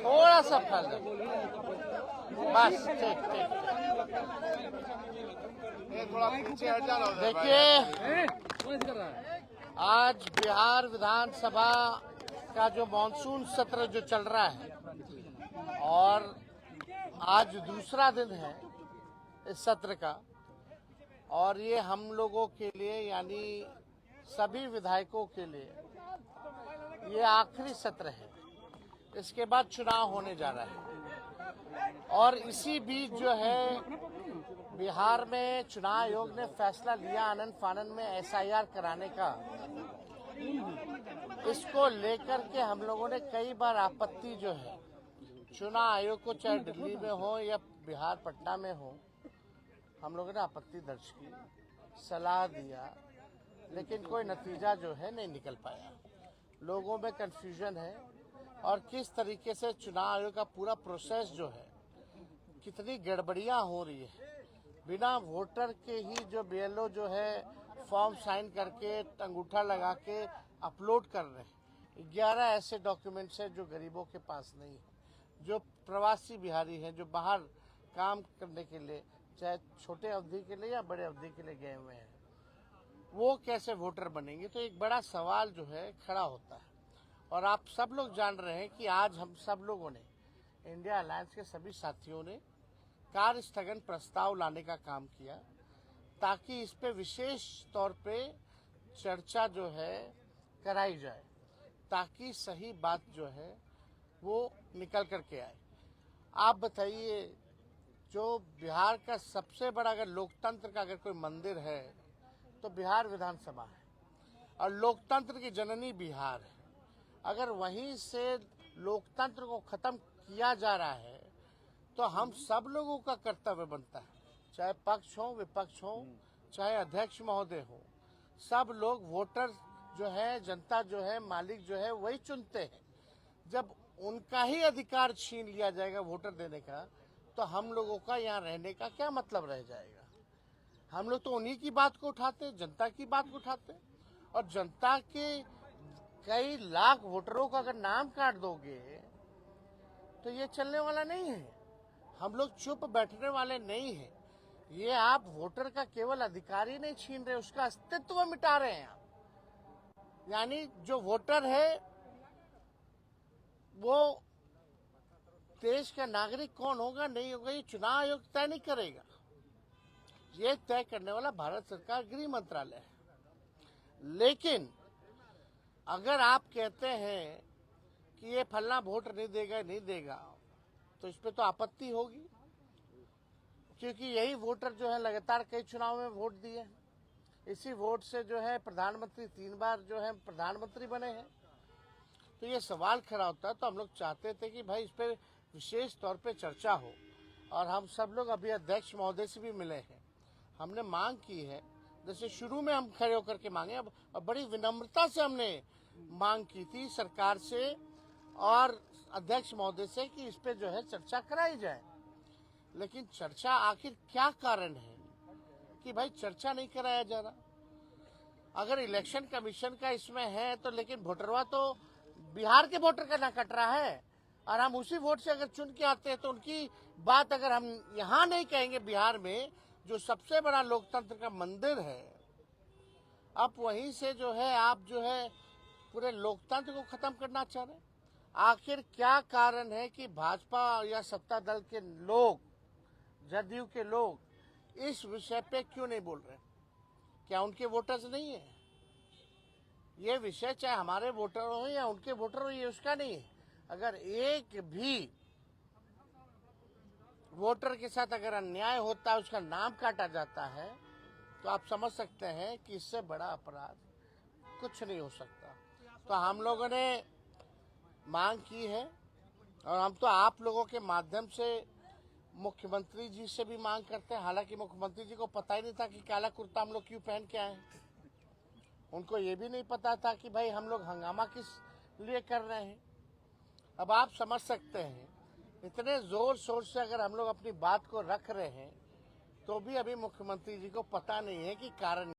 थोड़ा सा फैल बस। ठीक ठीक। देखिए, आज बिहार विधानसभा का जो मानसून सत्र जो चल रहा है और आज दूसरा दिन है इस सत्र का, और ये हम लोगों के लिए यानी सभी विधायकों के लिए ये आखिरी सत्र है। इसके बाद चुनाव होने जा रहा है और इसी बीच जो है बिहार में चुनाव आयोग ने फैसला लिया आनन फानन में एसआईआर कराने का। इसको लेकर के हम लोगों ने कई बार आपत्ति जो है चुनाव आयोग को, चाहे दिल्ली में हो या बिहार पटना में हो, हम लोगों ने आपत्ति दर्ज की, सलाह दिया, लेकिन कोई नतीजा जो है नहीं निकल पाया। लोगों में कंफ्यूजन है और किस तरीके से चुनाव आयोग का पूरा प्रोसेस जो है, कितनी गड़बड़ियां हो रही है। बिना वोटर के ही जो बीएलओ जो है फॉर्म साइन करके अंगूठा लगा के अपलोड कर रहे हैं। 11 ऐसे डॉक्यूमेंट्स हैं जो गरीबों के पास नहीं है, जो प्रवासी बिहारी हैं, जो बाहर काम करने के लिए, चाहे छोटे अवधि के लिए या बड़े अवधि के लिए गए हुए हैं, वो कैसे वोटर बनेंगे। तो एक बड़ा सवाल जो है खड़ा होता है। और आप सब लोग जान रहे हैं कि आज हम सब लोगों ने, इंडिया अलायंस के सभी साथियों ने कार्य स्थगन प्रस्ताव लाने का काम किया ताकि इस पे विशेष तौर पे चर्चा जो है कराई जाए, ताकि सही बात जो है वो निकल करके आए। आप बताइए, जो बिहार का सबसे बड़ा अगर लोकतंत्र का अगर कोई मंदिर है तो बिहार विधानसभा है और लोकतंत्र की जननी बिहार है। अगर वहीं से लोकतंत्र को खत्म किया जा रहा है तो हम सब लोगों का कर्तव्य बनता है, चाहे पक्ष हो विपक्ष हो, चाहे अध्यक्ष महोदय हो, सब लोग वोटर जो है, जनता जो है, मालिक जो है वही चुनते हैं। जब उनका ही अधिकार छीन लिया जाएगा वोटर देने का, तो हम लोगों का यहाँ रहने का क्या मतलब रह जाएगा। हम लोग तो उन्हीं की बात को उठाते, जनता की बात को उठाते, और जनता के कई लाख वोटरों का अगर नाम काट दोगे तो ये चलने वाला नहीं है। हम लोग चुप बैठने वाले नहीं हैं। ये आप वोटर का केवल अधिकार ही नहीं छीन रहे, उसका अस्तित्व मिटा रहे हैं आप। यानी जो वोटर है वो देश का नागरिक कौन होगा नहीं होगा ये चुनाव आयोग तय नहीं करेगा। ये तय करने वाला भारत सरकार गृह मंत्रालय है। लेकिन अगर आप कहते हैं कि ये फलना वोट नहीं देगा, तो इस पे तो आपत्ति होगी, क्योंकि यही वोटर जो है लगातार कई चुनाव में वोट दिए। इसी वोट से जो है प्रधानमंत्री 3 बार जो है प्रधानमंत्री बने हैं। तो ये सवाल खड़ा होता है। तो हम लोग चाहते थे कि भाई इस पे विशेष तौर पे चर्चा हो, और हम सब लोग अभी अध्यक्ष महोदय से भी मिले हैं। हमने मांग की है, जैसे शुरू में हम खड़े होकर के मांगे, अब बड़ी विनम्रता से हमने मांग की थी सरकार से और अध्यक्ष महोदय से कि इस पे जो है चर्चा कराई जाए। लेकिन चर्चा आखिर क्या कारण है कि भाई चर्चा नहीं कराया जा रहा। अगर इलेक्शन कमीशन का इसमें है तो, लेकिन वोटरवा तो बिहार के वोटर का ना कट रहा है, और हम उसी वोट से अगर चुन के आते हैं तो उनकी बात अगर हम यहाँ नहीं कहेंगे, बिहार में जो सबसे बड़ा लोकतंत्र का मंदिर है, अब वहीं से जो है आप जो है पूरे लोकतंत्र को खत्म करना चाह रहे हैं। आखिर क्या कारण है कि भाजपा या सत्ता दल के लोग, जदयू के लोग इस विषय पे क्यों नहीं बोल रहे? क्या उनके वोटर्स नहीं है? ये विषय चाहे हमारे वोटर हो या उनके वोटर हो, ये उसका नहीं है। अगर एक भी वोटर के साथ अगर अन्याय होता है, उसका नाम काटा जाता है, तो आप समझ सकते हैं कि इससे बड़ा अपराध कुछ नहीं हो सकता। तो हम लोगों ने मांग की है, और हम तो आप लोगों के माध्यम से मुख्यमंत्री जी से भी मांग करते हैं। हालांकि मुख्यमंत्री जी को पता ही नहीं था कि काला कुर्ता हम लोग क्यों पहन के आए हैं। उनको ये भी नहीं पता था कि भाई हम लोग हंगामा किस लिए कर रहे हैं। अब आप समझ सकते हैं, इतने जोर शोर से अगर हम लोग अपनी बात को रख रहे हैं तो भी अभी मुख्यमंत्री जी को पता नहीं है कि कारण